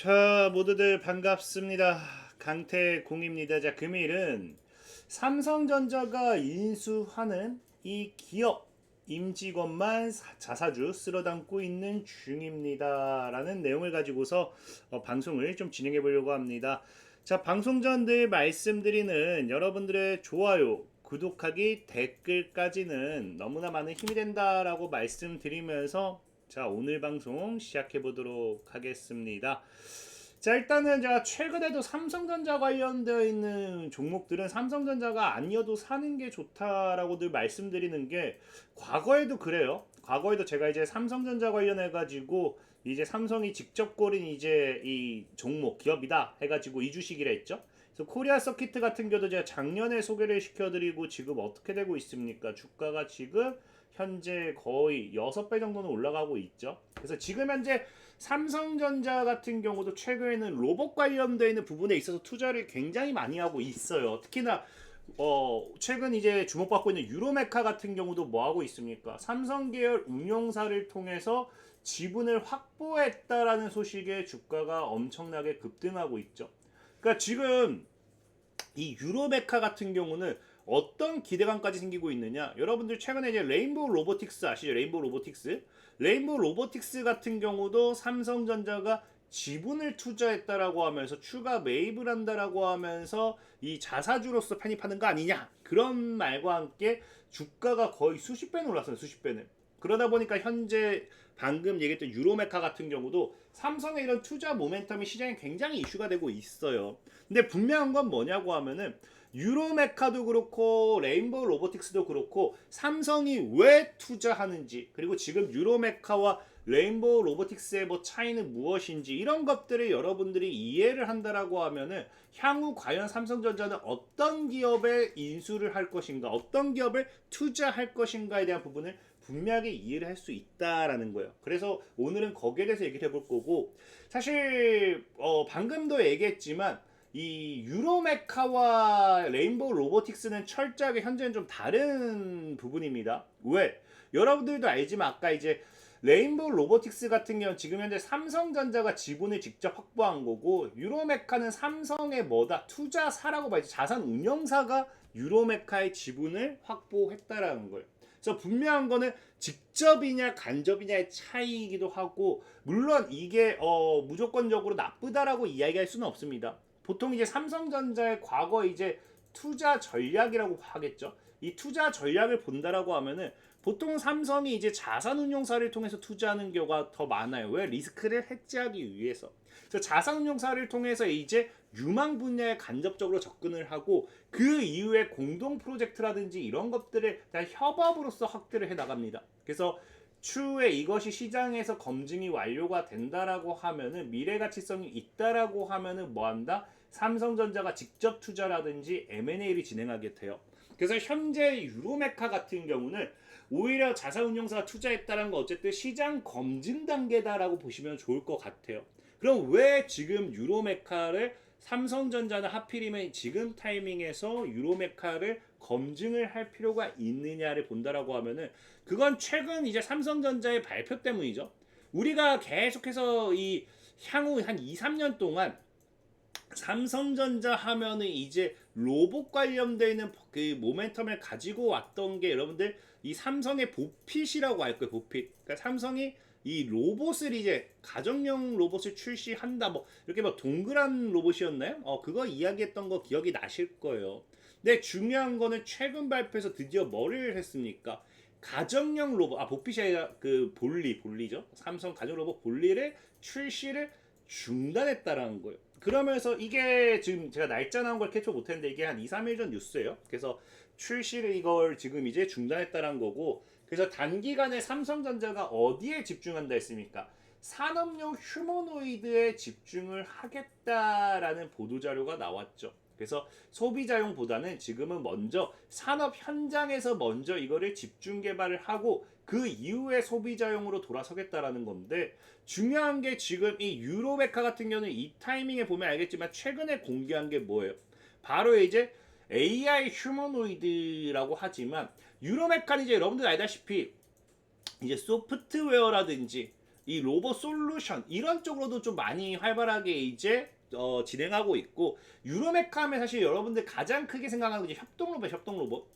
자, 모두들 반갑습니다. 강태공입니다. 자, 금일은 삼성전자가 인수하는 이 기업 임직원만 자사주 쓸어 담고 있는 중입니다. 라는 내용을 가지고서 방송을 좀 진행해 보려고 합니다. 자, 방송 전 늘 말씀드리는 여러분들의 좋아요, 구독하기, 댓글까지는 너무나 많은 힘이 된다라고 말씀드리면서 자, 오늘 방송 시작해 보도록 하겠습니다. 자, 일단은 제가 최근에도 삼성전자 관련되어 있는 종목들은 삼성전자가 아니어도 사는 게 좋다라고 늘 말씀드리는 게 과거에도 그래요. 과거에도 제가 이제 삼성전자 관련해 가지고 이제 삼성이 직접 고른 이제 이 종목 기업이다 해가지고 이 주식이라 했죠. 그래서 코리아 서키트 같은 경우도 제가 작년에 소개를 시켜드리고 지금 어떻게 되고 있습니까? 주가가 지금 현재 거의 6배 정도는 올라가고 있죠. 그래서 지금 현재 삼성전자 같은 경우도 최근에는 로봇 관련되어 있는 부분에 있어서 투자를 굉장히 많이 하고 있어요. 특히나 최근 이제 주목받고 있는 유로메카 같은 경우도 뭐 하고 있습니까? 삼성 계열 운용사를 통해서 지분을 확보했다라는 소식에 주가가 엄청나게 급등하고 있죠. 그러니까 지금 이 유로메카 같은 경우는 어떤 기대감까지 생기고 있느냐? 여러분들 최근에 이제 레인보우 로보틱스 아시죠? 레인보우 로보틱스. 레인보우 로보틱스 같은 경우도 삼성전자가 지분을 투자했다라고 하면서 추가 매입을 한다라고 하면서 이 자사주로서 편입하는 거 아니냐? 그런 말과 함께 주가가 거의 수십 배는 올랐어요. 수십 배는. 그러다 보니까 현재 방금 얘기했던 유로메카 같은 경우도 삼성의 이런 투자 모멘텀이 시장에 굉장히 이슈가 되고 있어요. 근데 분명한 건 뭐냐고 하면은 유로메카도 그렇고 레인보우 로보틱스도 그렇고 삼성이 왜 투자하는지 그리고 지금 유로메카와 레인보우 로보틱스의 뭐 차이는 무엇인지 이런 것들을 여러분들이 이해를 한다라고 하면은 향후 과연 삼성전자는 어떤 기업에 인수를 할 것인가 어떤 기업을 투자할 것인가에 대한 부분을 분명하게 이해를 할 수 있다라는 거예요. 그래서 오늘은 거기에 대해서 얘기를 해볼 거고 사실 방금도 얘기했지만 이 유로메카와 레인보우 로보틱스는 철저하게 현재는 좀 다른 부분입니다. 왜? 여러분들도 알지만 아까 이제 레인보우 로보틱스 같은 경우는 지금 현재 삼성전자가 지분을 직접 확보한 거고 유로메카는 삼성의 뭐다 투자사라고 봐야지 자산 운용사가 유로메카의 지분을 확보했다라는 거예요. 그래서 분명한 거는 직접이냐 간접이냐의 차이이기도 하고 물론 이게 무조건적으로 나쁘다라고 이야기할 수는 없습니다. 보통 이제 삼성전자의 과거 이제 투자 전략이라고 하겠죠. 이 투자 전략을 본다라고 하면은 보통 삼성이 이제 자산운용사를 통해서 투자하는 경우가 더 많아요. 왜? 리스크를 해지하기 위해서. 그래서 자산운용사를 통해서 이제 유망 분야에 간접적으로 접근을 하고 그 이후에 공동 프로젝트라든지 이런 것들을 다 협업으로서 확대를 해 나갑니다. 그래서 추후에 이것이 시장에서 검증이 완료가 된다라고 하면은 미래 가치성이 있다라고 하면은 뭐 한다? 삼성전자가 직접 투자라든지 M&A를 진행하게 돼요. 그래서 현재 유로메카 같은 경우는 오히려 자산운용사가 투자했다는 거 어쨌든 시장 검증 단계다라고 보시면 좋을 것 같아요. 그럼 왜 지금 유로메카를 삼성전자는 하필이면 지금 타이밍에서 유로메카를 검증을 할 필요가 있느냐를 본다라고 하면은 그건 최근 이제 삼성전자의 발표 때문이죠. 우리가 계속해서 이 향후 한 2, 3년 동안 삼성전자 하면은 이제 로봇 관련되는 그 모멘텀을 가지고 왔던 게 여러분들 이 삼성의 보핏이라고 할 거예요. 보핏. 그러니까 삼성이 이 로봇을 이제 가정용 로봇을 출시한다 뭐 이렇게 막 동그란 로봇이었나요? 그거 이야기했던 거 기억이 나실 거예요. 근데 중요한 거는 최근 발표에서 드디어 뭐를 했습니까? 가정용 로봇 보핏이 아니라 그 볼리죠. 삼성 가정 로봇 볼리를 출시를 중단했다라는 거예요. 그러면서 이게 지금 제가 날짜 나온 걸 캐치 못했는데 이게 한 2, 3일 전 뉴스예요. 그래서 출시를 이걸 지금 이제 중단했다는 거고 그래서 단기간에 삼성전자가 어디에 집중한다 했습니까? 산업용 휴머노이드에 집중을 하겠다라는 보도자료가 나왔죠. 그래서 소비자용보다는 지금은 먼저 산업 현장에서 먼저 이거를 집중 개발을 하고 그 이후에 소비자용으로 돌아서겠다라는 건데 중요한 게 지금 이 유로메카 같은 경우는 이 타이밍에 보면 알겠지만 최근에 공개한 게 뭐예요? 바로 이제 AI 휴머노이드라고 하지만 유로메카는 이제 여러분들 알다시피 이제 소프트웨어라든지 이 로봇 솔루션 이런 쪽으로도 좀 많이 활발하게 이제 진행하고 있고, 유로메카 하면 사실 여러분들 가장 크게 생각하는 게 협동 로봇.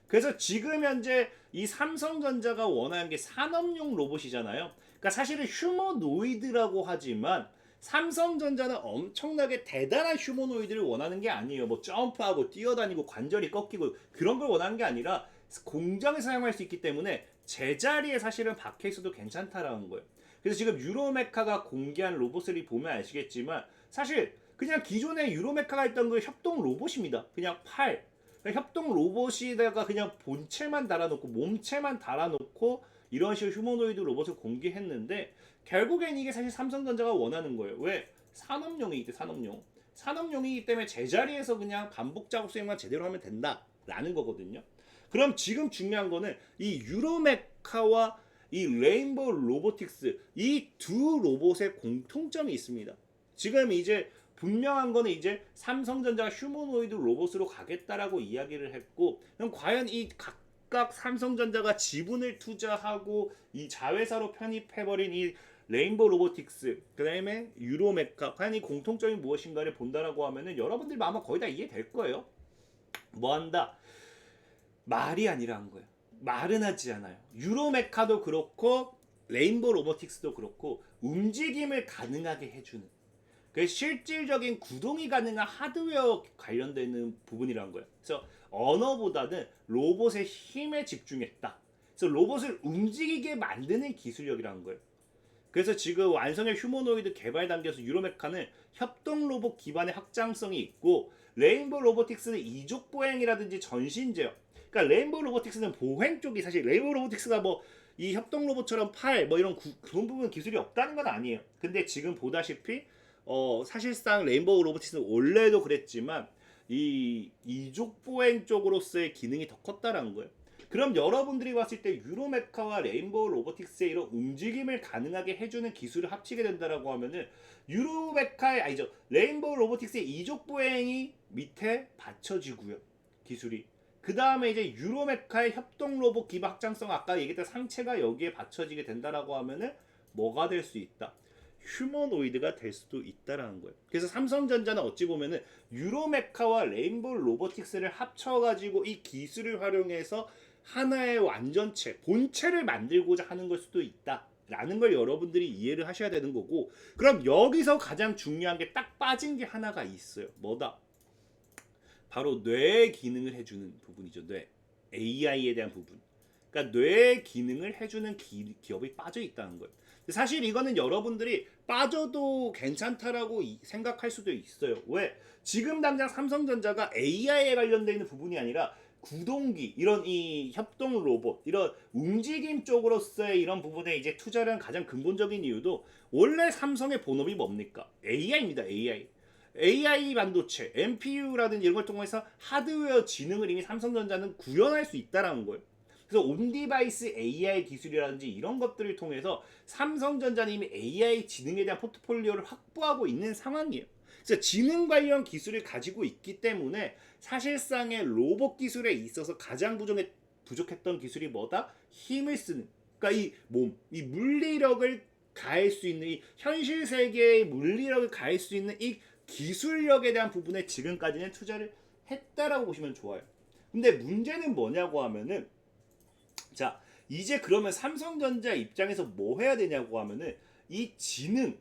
그래서 지금 현재 이 삼성전자가 원하는 게 산업용 로봇이잖아요. 그러니까 사실은 휴머노이드라고 하지만 삼성전자는 엄청나게 대단한 휴머노이드를 원하는 게 아니에요. 뭐 점프하고 뛰어다니고 관절이 꺾이고 그런 걸 원하는 게 아니라 공장에서 사용할 수 있기 때문에 제자리에 사실은 박혀 있어도 괜찮다라는 거예요. 그래서 지금 유로메카가 공개한 로봇을 보면 아시겠지만 사실 그냥 기존에 유로메카가 있던 그 협동 로봇입니다. 그냥 팔. 그냥 협동 로봇에다가 그냥 본체만 달아놓고 몸체만 달아놓고 이런 식으로 휴머노이드 로봇을 공개했는데, 결국엔 이게 사실 삼성전자가 원하는 거예요. 왜? 산업용이기 때문에 산업용. 산업용이기 때문에 제자리에서 그냥 반복 작업 수행만 제대로 하면 된다라는 거거든요. 그럼 지금 중요한 거는 이 유로메카와 이 레인보우 로보틱스 이 두 로봇의 공통점이 있습니다. 지금 이제 분명한 거는 이제 삼성전자가 휴머노이드 로봇으로 가겠다라고 이야기를 했고, 그럼 과연 이 각각 삼성전자가 지분을 투자하고 이 자회사로 편입해버린 이 레인보우 로보틱스 그다음에 유로메카 과연 이 공통점이 무엇인가를 본다라고 하면은 여러분들 아마 거의 다 이해될 거예요. 뭐 한다? 말이 아니라는 거예요. 말은 하지 않아요. 유로메카도 그렇고 레인보우 로보틱스도 그렇고 움직임을 가능하게 해주는, 그 실질적인 구동이 가능한 하드웨어 관련되는 부분이라는 거예요. 그래서 언어보다는 로봇의 힘에 집중했다. 그래서 로봇을 움직이게 만드는 기술력이라는 거예요. 그래서 지금 완성의 휴머노이드 개발 단계에서 유로메카는 협동 로봇 기반의 확장성이 있고, 레인보우 로보틱스는 이족 보행이라든지 전신 제어. 그러니까 레인보우 로보틱스는 보행 쪽이, 사실 레인보우 로보틱스가 뭐 이 협동 로봇처럼 팔 뭐 이런 그런 부분 기술이 없다는 건 아니에요. 근데 지금 보다시피 사실상 레인보우 로보틱스는 원래도 그랬지만 이 이족 보행 쪽으로서의 기능이 더 컸다라는 거예요. 그럼 여러분들이 봤을 때 유로메카와 레인보우 로보틱스의 이런 움직임을 가능하게 해주는 기술을 합치게 된다라고 하면은 유로메카의 아니죠 레인보우 로보틱스의 이족 보행이 밑에 받쳐지고요, 기술이. 그 다음에 이제 유로메카의 협동 로봇 기반 확장성, 아까 얘기했던 상체가 여기에 받쳐지게 된다라고 하면은 뭐가 될 수 있다? 휴머노이드가 될 수도 있다라는 거예요. 그래서 삼성전자는 어찌 보면은 유로메카와 레인보우 로보틱스를 합쳐가지고 이 기술을 활용해서 하나의 완전체, 본체를 만들고자 하는 걸 수도 있다라는 걸 여러분들이 이해를 하셔야 되는 거고, 그럼 여기서 가장 중요한 게 딱 빠진 게 하나가 있어요. 뭐다? 바로 뇌의 기능을 해주는 부분이죠. 뇌. AI에 대한 부분. 그러니까 뇌의 기능을 해주는 기업이 빠져 있다는 거예요. 사실 이거는 여러분들이 빠져도 괜찮다라고 생각할 수도 있어요. 왜? 지금 당장 삼성전자가 AI에 관련되어 있는 부분이 아니라 구동기, 이런 이 협동 로봇, 이런 움직임 쪽으로서의 이런 부분에 이제 투자를 한 가장 근본적인 이유도, 원래 삼성의 본업이 뭡니까? AI입니다. AI 반도체, NPU라든지 이런 걸 통해서 하드웨어 지능을 이미 삼성전자는 구현할 수 있다라는 거예요. 그래서 온디바이스 AI 기술이라든지 이런 것들을 통해서 삼성전자는 이미 AI 지능에 대한 포트폴리오를 확보하고 있는 상황이에요. 그래서 지능 관련 기술을 가지고 있기 때문에 사실상의 로봇 기술에 있어서 가장 부족했던 기술이 뭐다? 힘을 쓰는. 그러니까 이 몸, 이 물리력을 가할 수 있는, 이 현실 세계의 물리력을 가할 수 있는 이 기술력에 대한 부분에 지금까지는 투자를 했다라고 보시면 좋아요. 근데 문제는 뭐냐고 하면은, 자, 이제 그러면 삼성전자 입장에서 뭐 해야 되냐고 하면은 이 지능을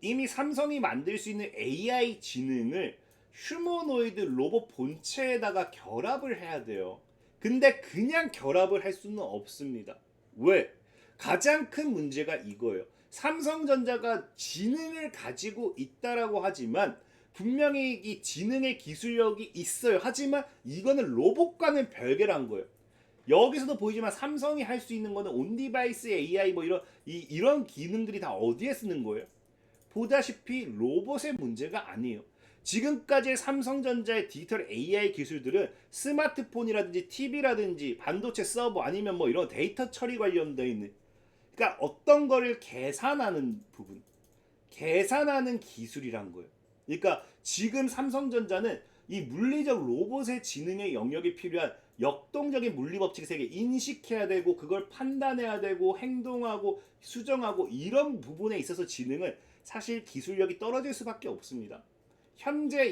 이미 삼성이 만들 수 있는 AI 지능을 휴머노이드 로봇 본체에다가 결합을 해야 돼요. 근데 그냥 결합을 할 수는 없습니다. 왜? 가장 큰 문제가 이거예요. 삼성전자가 지능을 가지고 있다라고 하지만 분명히 이 지능의 기술력이 있어요. 하지만 이거는 로봇과는 별개란 거예요. 여기서도 보이지만 삼성이 할 수 있는 거는 온디바이스 AI 뭐 이런 기능들이 다 어디에 쓰는 거예요? 보다시피 로봇의 문제가 아니에요. 지금까지의 삼성전자의 디지털 AI 기술들은 스마트폰이라든지 TV라든지 반도체 서버 아니면 뭐 이런 데이터 처리 관련되어 있는, 그러니까 어떤 거를 계산하는 부분, 계산하는 기술이란 거예요. 그러니까 지금 삼성전자는 이 물리적 로봇의 지능의 영역이 필요한 역동적인 물리법칙 세계 인식해야 되고 그걸 판단해야 되고 행동하고 수정하고 이런 부분에 있어서 지능은 사실 기술력이 떨어질 수밖에 없습니다. 현재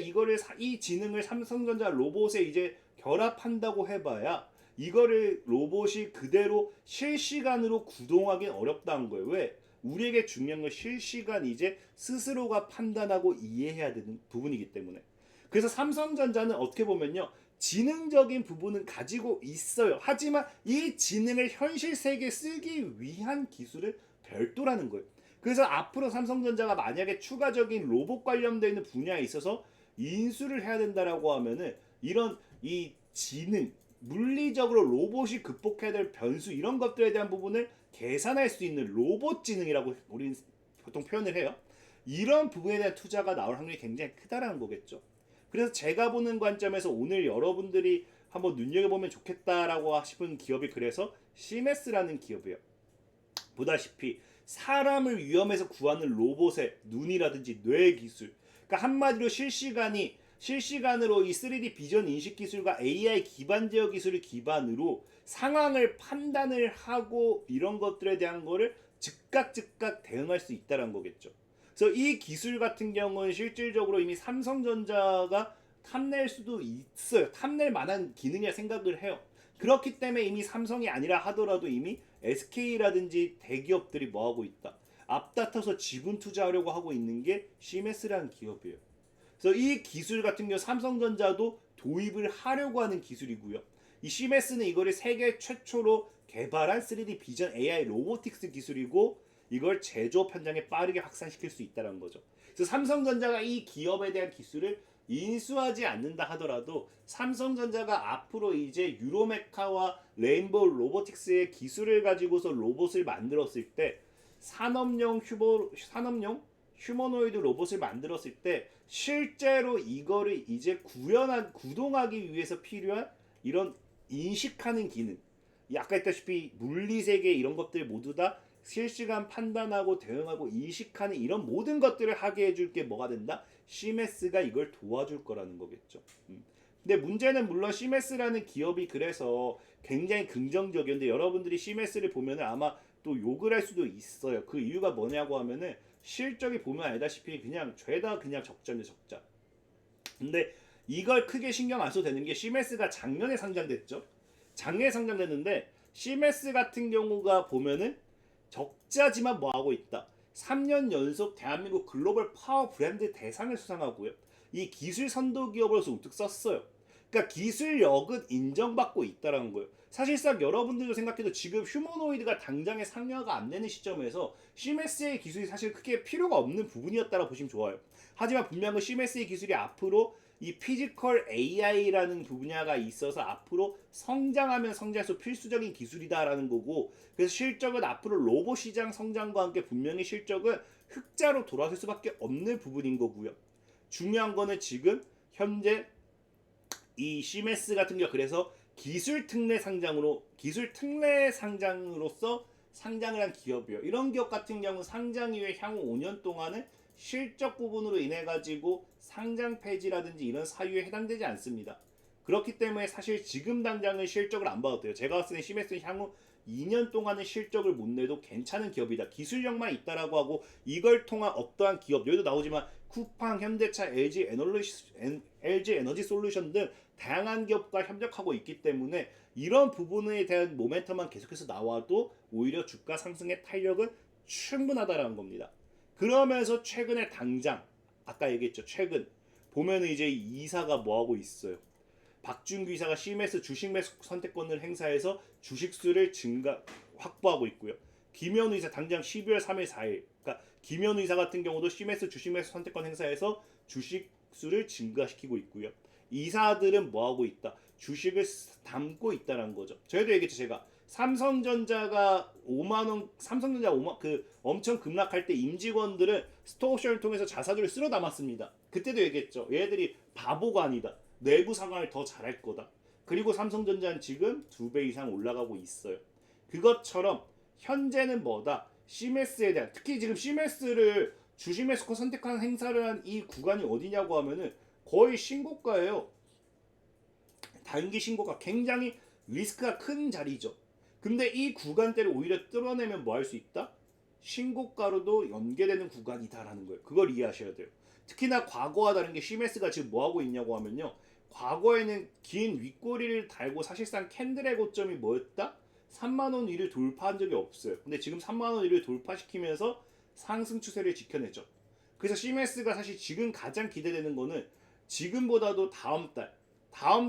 이 지능을 삼성전자 로봇에 이제 결합한다고 해봐야 이거를 로봇이 그대로 실시간으로 구동하기는 어렵다는 거예요. 왜? 우리에게 중요한 건 실시간 이제 스스로가 판단하고 이해해야 되는 부분이기 때문에. 그래서 삼성전자는 어떻게 보면요, 지능적인 부분은 가지고 있어요. 하지만 이 지능을 현실 세계에 쓰기 위한 기술은 별도라는 거예요. 그래서 앞으로 삼성전자가 만약에 추가적인 로봇 관련되어 있는 분야에 있어서 인수를 해야 된다라고 하면은 이런 이 지능, 물리적으로 로봇이 극복해야 될 변수 이런 것들에 대한 부분을 계산할 수 있는 로봇 지능이라고 우리는 보통 표현을 해요. 이런 부분에 대한 투자가 나올 확률이 굉장히 크다라는 거겠죠. 그래서 제가 보는 관점에서 오늘 여러분들이 한번 눈여겨보면 좋겠다라고 싶은 기업이 그래서 시메스라는 기업이에요. 보다시피 사람을 위험에서 구하는 로봇의 눈이라든지 뇌 기술, 그러니까 한마디로 실시간으로 이 3D 비전 인식 기술과 AI 기반 제어 기술을 기반으로 상황을 판단을 하고 이런 것들에 대한 거를 즉각 대응할 수 있다는 거겠죠. 그래서 이 기술 같은 경우는 실질적으로 이미 삼성전자가 탐낼 수도 있어요. 탐낼 만한 기능이라 생각을 해요. 그렇기 때문에 이미 삼성이 아니라 하더라도 이미 SK라든지 대기업들이 뭐하고 있다. 앞다퉈서 지분 투자하려고 하고 있는 게 시메스라는 기업이에요. 그래서 이 기술 같은 경우 삼성전자도 도입을 하려고 하는 기술이고요. 이 시메스는 이거를 세계 최초로 개발한 3D 비전 AI 로보틱스 기술이고 이걸 제조업 현장에 빠르게 확산시킬 수 있다는 거죠. 그래서 삼성전자가 이 기업에 대한 기술을 인수하지 않는다 하더라도 삼성전자가 앞으로 이제 유로메카와 레인보우 로보틱스의 기술을 가지고서 로봇을 만들었을 때 산업용 휴머노이드 로봇을 만들었을 때 실제로 이거를 이제 구동하기 위해서 필요한 이런 인식하는 기능, 아까 했다시피 물리세계 이런 것들 모두 다 실시간 판단하고 대응하고 인식하는 이런 모든 것들을 하게 해줄 게 뭐가 된다? 시메스가 이걸 도와줄 거라는 거겠죠. 근데 문제는 물론 시메스라는 기업이 그래서 굉장히 긍정적이었는데 여러분들이 시메스를 보면 아마 또 욕을 할 수도 있어요. 그 이유가 뭐냐고 하면은 실적이 보면 알다시피 그냥 죄다 그냥 적자인데 적자. 근데 이걸 크게 신경 안 써도 되는 게 시메스가 작년에 상장됐죠. 작년에 상장됐는데 시메스 같은 경우가 보면은 적자지만 뭐 하고 있다. 3년 연속 대한민국 글로벌 파워 브랜드 대상을 수상하고요. 이 기술 선도 기업으로서 우뚝 썼어요. 그러니까 기술력은 인정받고 있다라는 거예요. 사실상 여러분들도 생각해도 지금 휴머노이드가 당장에 상용화가 안 되는 시점에서 시메스의 기술이 사실 크게 필요가 없는 부분이었다고 보시면 좋아요. 하지만 분명히 시메스의 기술이 앞으로 이 피지컬 AI라는 분야가 있어서 앞으로 성장하면 성장할수록 필수적인 기술이다라는 거고, 그래서 실적은 앞으로 로봇 시장 성장과 함께 분명히 실적은 흑자로 돌아설 수밖에 없는 부분인 거고요. 중요한 거는 지금 현재 이 시메스 같은 경우 그래서 기술 특례 상장으로서 상장을 한 기업이에요. 이런 기업 같은 경우 상장 이후에 향후 5년 동안은 실적 부분으로 인해 가지고 상장 폐지라든지 이런 사유에 해당되지 않습니다. 그렇기 때문에 사실 지금 당장은 실적을 안 봐도 돼요. 제가 봤을 때 시메스는 향후 2년 동안은 실적을 못 내도 괜찮은 기업이다. 기술력만 있다라고 하고 이걸 통한 어떠한 기업, 여기도 나오지만 쿠팡, 현대차, LG 에너지 솔루션 등 다양한 기업과 협력하고 있기 때문에 이런 부분에 대한 모멘텀만 계속해서 나와도 오히려 주가 상승의 탄력은 충분하다라는 겁니다. 그러면서 최근에 당장 아까 얘기했죠. 최근 보면은 이제 이사가 뭐 하고 있어요. 박준규 이사가 시메스 주식 매수 선택권을 행사해서 주식수를 확보하고 있고요. 김현우 이사 당장 12월 3일 4일. 그러니까 김현우 이사 같은 경우도 시메스 주식 매수 선택권 행사해서 주식수를 증가시키고 있고요. 이사들은 뭐 하고 있다? 주식을 담고 있다는 거죠. 저희도 얘기했죠. 제가 삼성전자가 5만 원, 삼성전자 5만 그 엄청 급락할 때 임직원들은 스톡옵션을 통해서 자사주를 쓸어 담았습니다. 그때도 얘기했죠. 얘들이 바보가 아니다. 내부 상황을 더 잘할 거다. 그리고 삼성전자는 지금 2배 이상 올라가고 있어요. 그것처럼 현재는 뭐다? 시메스에 대한, 특히 지금 시메스를 주식 매수권 선택하는 행사를 한 이 구간이 어디냐고 하면은 거의 신고가예요. 단기 신고가 굉장히 리스크가 큰 자리죠. 근데 이 구간대를 오히려 뚫어내면 뭐 할 수 있다? 신고가로도 연계되는 구간이다라는 거예요. 그걸 이해하셔야 돼요. 특히나 과거와 다른 게 시메스가 지금 뭐 하고 있냐고 하면요. 과거에는 긴 윗꼬리를 달고 사실상 캔들의 고점이 뭐였다? 3만 원 위를 돌파한 적이 없어요. 근데 지금 3만 원 위를 돌파시키면서 상승 추세를 지켜내죠. 그래서 시메스가 사실 지금 가장 기대되는 거는 지금보다도 다음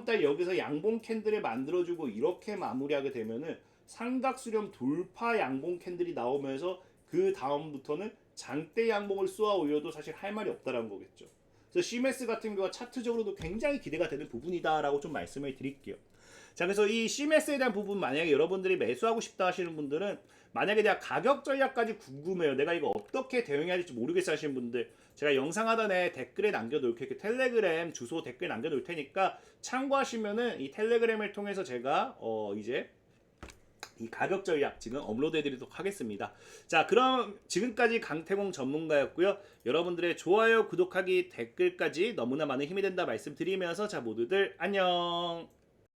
달 여기서 양봉 캔들을 만들어주고 이렇게 마무리하게 되면은 삼각수렴 돌파 양봉 캔들이 나오면서 그 다음부터는 장대 양봉을 쏘아 올려도 사실 할 말이 없다라는 거겠죠. 그래서 시메스 같은 경우가 차트적으로도 굉장히 기대가 되는 부분이다라고 좀 말씀을 드릴게요. 자, 그래서 이 시메스에 대한 부분 만약에 여러분들이 매수하고 싶다 하시는 분들은 만약에 내가 가격 전략까지 궁금해요. 내가 이거 어떻게 대응해야 할지 모르겠어 하시는 분들 제가 영상 하단에 댓글에 남겨놓을게요. 이렇게 텔레그램 주소 댓글 남겨놓을 테니까 참고하시면은 이 텔레그램을 통해서 제가 이제 이 가격 전략 지금 업로드 해드리도록 하겠습니다. 자, 그럼 지금까지 강태공 전문가였고요. 여러분들의 좋아요, 구독하기, 댓글까지 너무나 많은 힘이 된다 말씀드리면서 자 모두들 안녕.